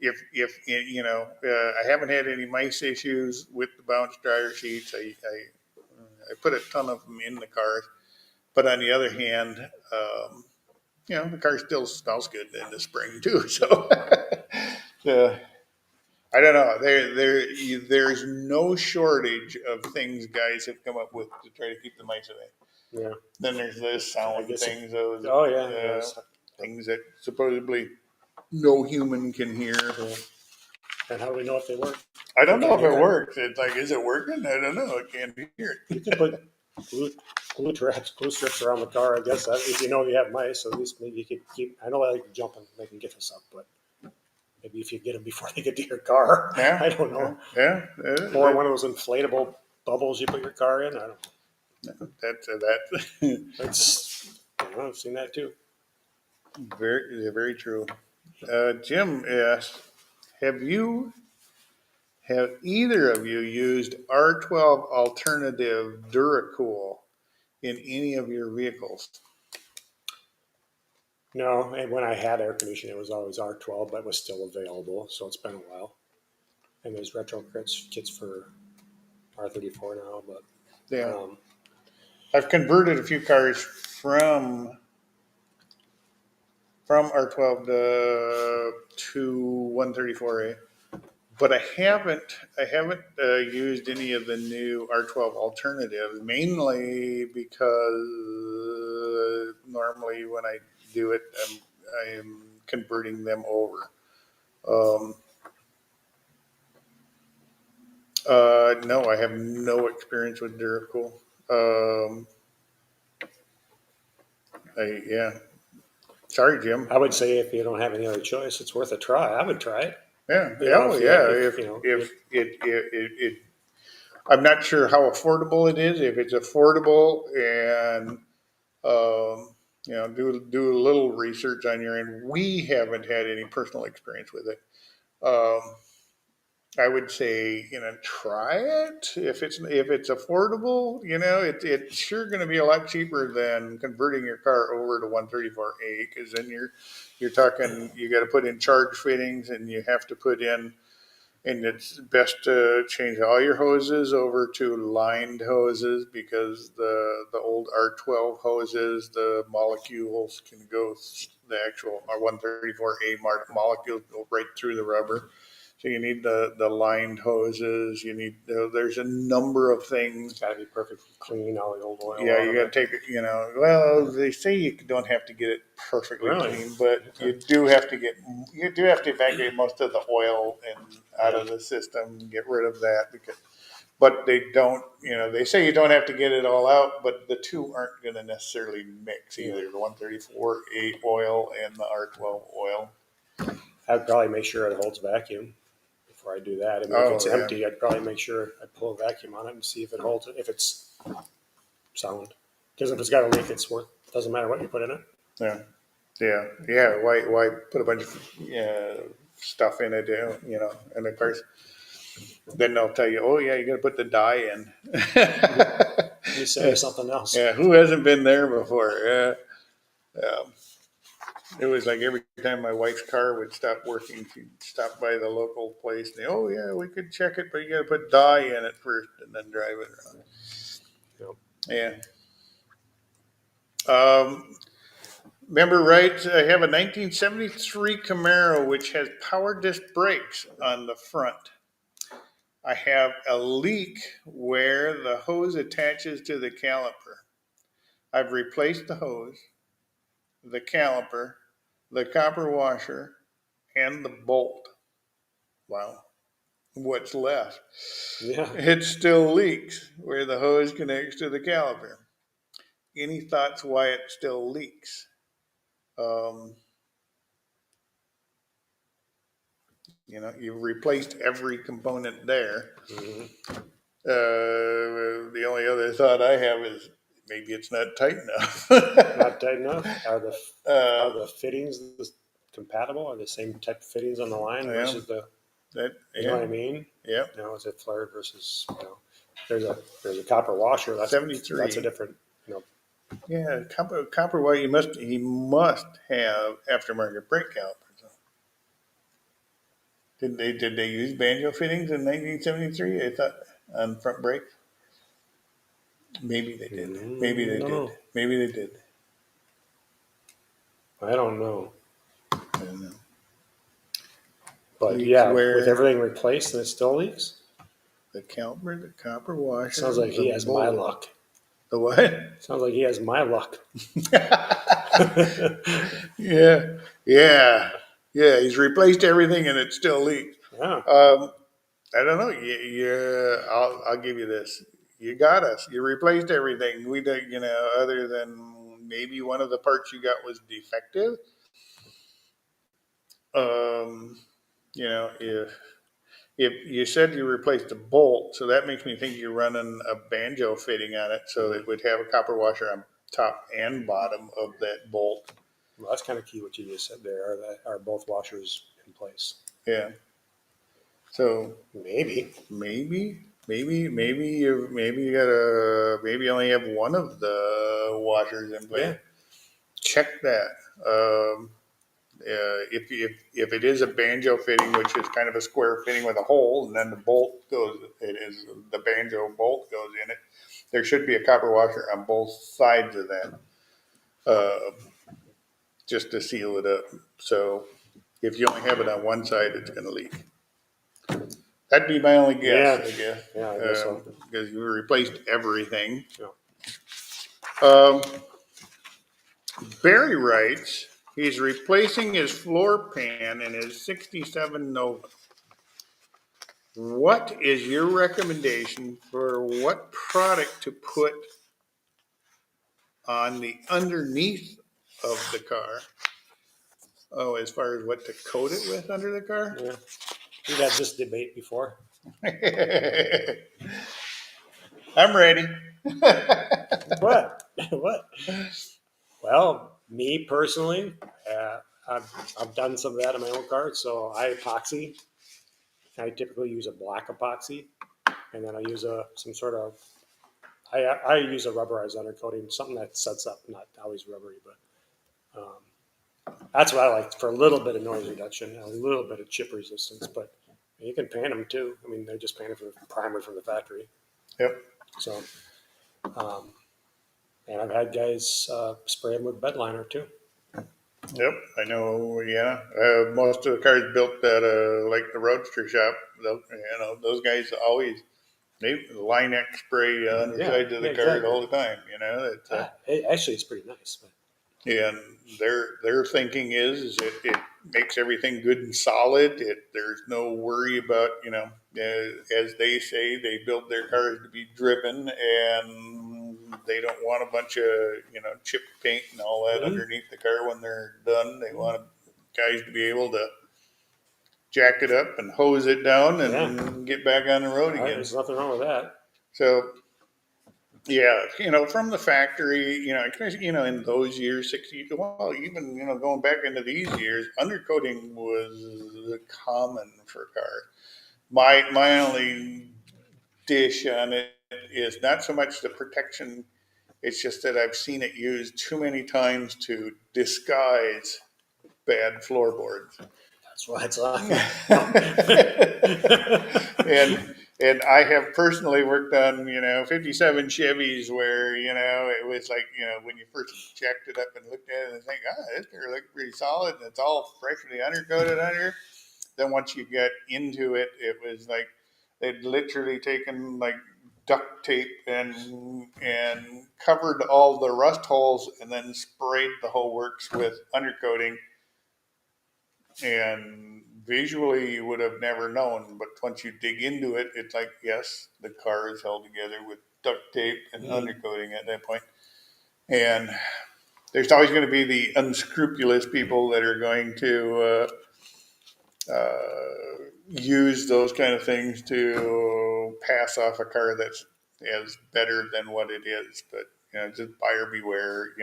If I haven't had any mice issues with the bounce dryer sheets. I put a ton of them in the cars. But on the other hand, the car still smells good in the spring too. So, I don't know. There's no shortage of things guys have come up with to try to keep the mice away. Yeah. Then there's those sound things, those Oh yeah. Yes. things that supposedly no human can hear. Yeah. And how do we know if they work? I don't know if it works. It's like, is it working? I don't know. I can't hear it. You can put glue strips around the car. I guess if you know you have mice, at least maybe you could keep. I know they like jumping, they can get us up, but maybe if you get them before they get to your car, Yeah, I don't know. Yeah. Or one of those inflatable bubbles you put your car in. I don't know. That's I've seen that too. very true. Jim asked, have either of you used R12 alternative Duracool in any of your vehicles? No, and when I had air conditioning, it was always R12, but it was still available, so it's been a while. And there's retro kits for R34 now, but Yeah, I've converted a few cars from R12 to 134A, but I haven't used any of the new R12 alternatives, mainly because normally when I do it, I am converting them over. No, I have no experience with Duracool. Yeah. Sorry, Jim. I would say if you don't have any other choice, it's worth a try. I would try it. Yeah. If I'm not sure how affordable it is. If it's affordable and do a little research on your end. We haven't had any personal experience with it. I would say, try it if it's affordable. It's sure going to be a lot cheaper than converting your car over to 134A, because then you're talking, you got to put in charge fittings, and you have to put in. And it's best to change all your hoses over to lined hoses, because the old R12 hoses, the molecules can go, the actual 134A molecules go right through the rubber. So you need the lined hoses. You need there's a number of things. It's got to be perfectly clean, all the old oil. Yeah, you got to take it. Well, they say you don't have to get it perfectly clean, but you do have to evacuate most of the oil out of the system, get rid of that, but they don't. They say you don't have to get it all out, but the two aren't going to necessarily mix either. The 134A oil and the R12 oil. I'd probably make sure it holds vacuum before I do that. I mean, if it's empty, I'd probably make sure I pull a vacuum on it and see if it holds it, if it's sound. Because if it's got a leak, it's worth. Doesn't matter what you put in it. Yeah. Why put a bunch of stuff in it? And of course, then they'll tell you, oh yeah, you got to put the dye in. You say something else. Yeah, who hasn't been there before? It was like every time my wife's car would stop working, she'd stop by the local place. And they, oh yeah, we could check it, but you got to put dye in it first and then drive it around. Yep. Yeah. Remember, right? I have a 1973 Camaro which has power disc brakes on the front. I have a leak where the hose attaches to the caliper. I've replaced the hose, the caliper, the copper washer, and the bolt. Wow. What's left? Yeah. It still leaks where the hose connects to the caliper. Any thoughts why it still leaks? You've replaced every component there. Mm-hmm. The only other thought I have is maybe it's not tight enough. Not tight enough. Are Uh, the fittings compatible? Are the same type of fittings on the line Yeah. versus the? You know what I mean? Yeah. Is it flared versus? There's a copper washer. That's 73. That's a different. Yeah, copper wire. He must have aftermarket brake calipers. Did they use banjo fittings in 1973? I thought on front brakes. Maybe they did. Maybe they No, did. no. Maybe they did. I don't know. I don't know. But Leaks yeah, where- with everything replaced and it still leaks. The caliper, the copper washer. Sounds like he has my luck. The what? Sounds like he has my luck. Yeah. He's replaced everything and it still leaks. Yeah. I don't know. I'll give you this. You got us. You replaced everything. We did, other than maybe one of the parts you got was defective. If you said you replaced a bolt, so that makes me think you're running a banjo fitting on it, so it would have a copper washer on top and bottom of that bolt. Well, that's kind of key what you just said there. Are both washers in place? Yeah. So maybe you only have one of the washers in place. Yeah. Check that. If it is a banjo fitting, which is kind of a square fitting with a hole, and then the banjo bolt goes in it, there should be a copper washer on both sides of that, just to seal it up. So if you only have it on one side, it's going to leak. That'd be my only guess, I guess. Yeah, I guess so. Because you replaced everything. Yeah. Barry writes, he's replacing his floor pan in his 67 Nova. What is your recommendation for what product to put on the underneath of the car? Oh, as far as what to coat it with under the car? Yeah. We've had this debate before. I'm ready. What? What? Well, me personally, I've done some of that in my own car. So I epoxy. I typically use a black epoxy, and then I use some sort of. I use a rubberized undercoating, something that sets up, not always rubbery, but that's what I like for a little bit of noise reduction, a little bit of chip resistance. But you can paint them too. I mean, they're just painted from primer from the factory. Yep. So, and I've had guys spray them with bed liner too. Yep, I know. Yeah, most of the cars built at like the Roadster shop. Those guys always line X spray on the sides of the car all the time. Actually, it's pretty nice. But. And their thinking is it makes everything good and solid. There's no worry about as they say, they build their cars to be driven, and they don't want a bunch of chip paint and all that underneath the car when they're done. They want guys to be able to jack it up and hose it down and get back on the road again. There's nothing wrong with that. So Yeah, from the factory, in those years, 60, well, even, going back into these years, undercoating was common for cars. My only dish on it is not so much the protection, it's just that I've seen it used too many times to disguise bad floorboards. That's why it's on. And I have personally worked on 57 Chevys where it was like when you first checked it up and looked at it and think, this car looks pretty solid and it's all freshly undercoated under. Then once you get into it, it was like they'd literally taken like duct tape and covered all the rust holes and then sprayed the whole works with undercoating. And visually you would have never known, but once you dig into it, it's like, yes, the car is held together with duct tape and undercoating at that point. And there's always going to be the unscrupulous people that are going to use those kind of things to pass off a car that's is better than what it is. But just buyer beware.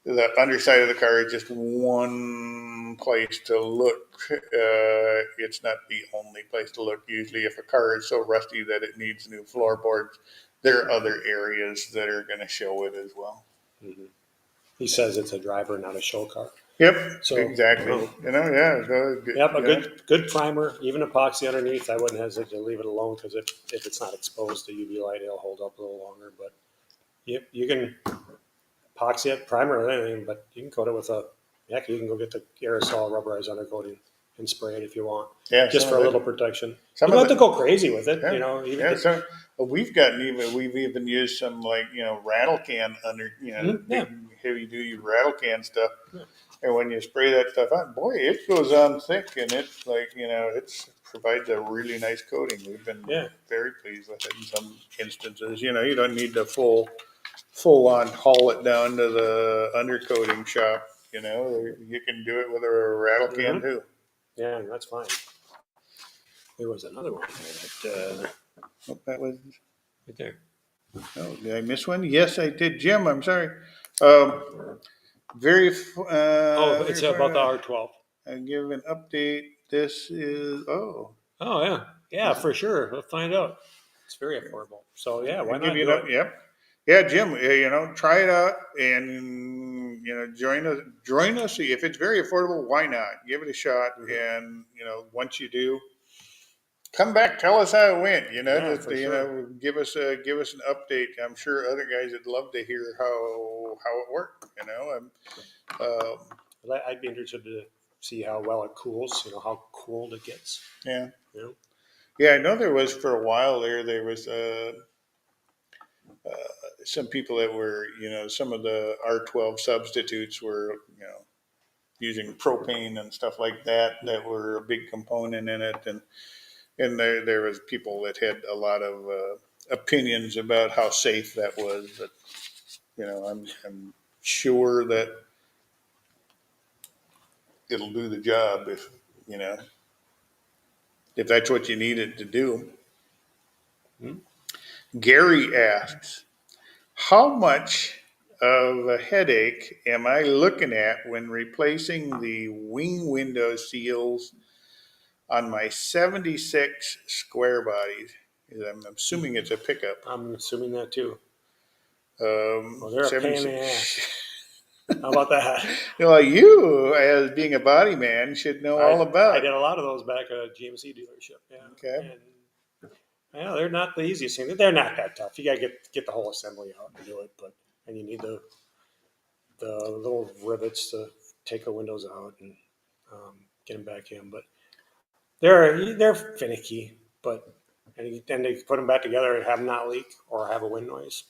The underside of the car is just one place to look. It's not the only place to look. Usually, if a car is so rusty that it needs new floorboards, there are other areas that are going to show it as well. Mm-hmm. He says it's a driver, not a show car. Yep, So exactly. Yeah. So, yep, a good primer, even epoxy underneath. I wouldn't hesitate to leave it alone because if it's not exposed to UV light, it'll hold up a little longer. But yep, you can epoxy it, primer or anything, but you can coat it with you can go get the aerosol rubberized undercoating and spray it if you want, just for a little protection. You don't have to go crazy with it, So we've even used some rattle can under big heavy duty rattle can stuff. Yeah. And when you spray that stuff on, boy, it goes on thick, and it's like it provides a really nice coating. We've been very pleased with it in some instances. You don't need the full on haul it down to the undercoating shop. You can do it with a rattle can too. Yeah, that's fine. There was another one there that was right there. Oh, did I miss one? Yes, I did. Jim, I'm sorry. It's about the R12. I give an update. This is yeah, for sure. We'll find out. It's very affordable. So yeah, why not do it? Yep. Yeah, Jim. Try it out and join us. Join us. If it's very affordable, why not? Give it a shot. And once you do, come back. Tell us how it went. Give us an update. I'm sure other guys would love to hear how it worked. I'd be interested to see how well it cools. How cooled it gets. Yeah. Yeah, I know there was for a while there was some people that were some of the R12 substitutes were using propane and stuff like that were a big component in it, and there was people that had a lot of opinions about how safe that was, but I'm sure that it'll do the job if that's what you need it to do. Gary asks, how much of a headache am I looking at when replacing the wing window seals on my 76 square bodies? I'm assuming it's a pickup. I'm assuming that too. Well, they're a pain in the ass. How about that? You, as being a body man, should know all about. I did a lot of those back at a GMC dealership. Yeah. Okay. And they're not the easiest thing. They're not that tough. You got to get the whole assembly out and do it, and you need the little rivets to take the windows out and get them back in. But they're finicky. And then they put them back together and have them not leak or have a wind noise.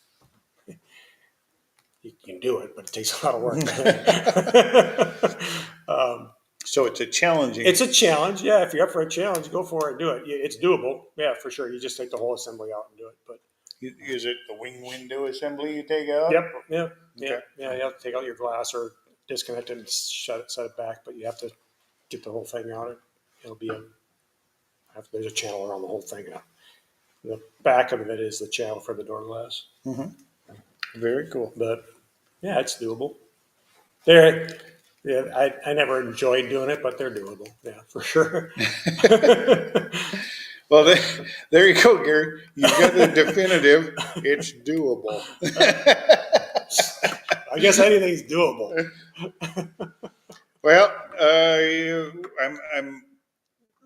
You can do it, but it takes a lot of work. So it's a challenging. It's a challenge, yeah. If you're up for a challenge, go for it. Do it. It's doable, yeah, for sure. You just take the whole assembly out and do it. But is it the wing window assembly you take out? Yep. Yeah. You have to take out your glass or disconnect it and set it back. But you have to get the whole thing out. There's a channel around the whole thing. The back of it is the channel for the door glass. Very cool. But yeah, it's doable. They're, yeah, I never enjoyed doing it, but they're doable. Yeah, for sure. Well, there you go, Gary. You've got the definitive. It's doable. I guess anything's doable. Well, I'm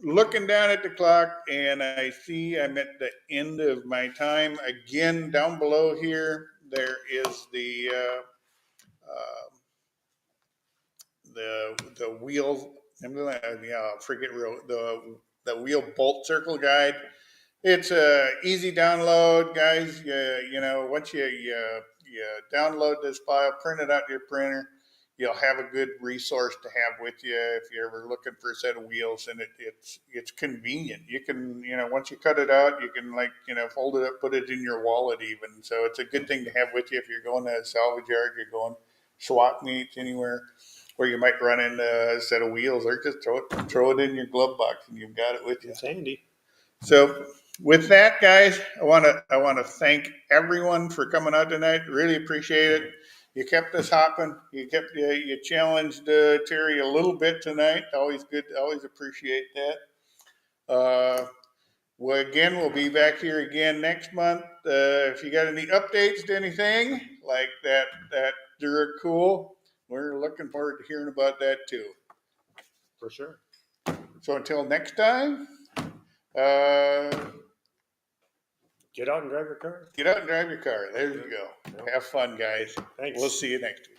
looking down at the clock, and I see I'm at the end of my time. Again, down below here, there is the wheel. I'll forget the wheel bolt circle guide. It's a easy download, guys. Once you download this file, print it out to your printer, you'll have a good resource to have with you if you're ever looking for a set of wheels. And it's convenient. You can once you cut it out, you can fold it up, put it in your wallet even. So it's a good thing to have with you if you're going to a salvage yard, you're going swap meets anywhere where you might run into a set of wheels, or just throw it in your glove box and you've got it with you. It's handy. So with that, guys, I want to thank everyone for coming out tonight. Really appreciate it. You kept us hopping. You challenged Terry a little bit tonight. Always good. Always appreciate that. We'll be back here again next month. If you got any updates to anything like that they're cool, we're looking forward to hearing about that too. For sure. So until next time. Get out and drive your car. Get out and drive your car. There you go. Have fun, guys. Thanks. We'll see you next week.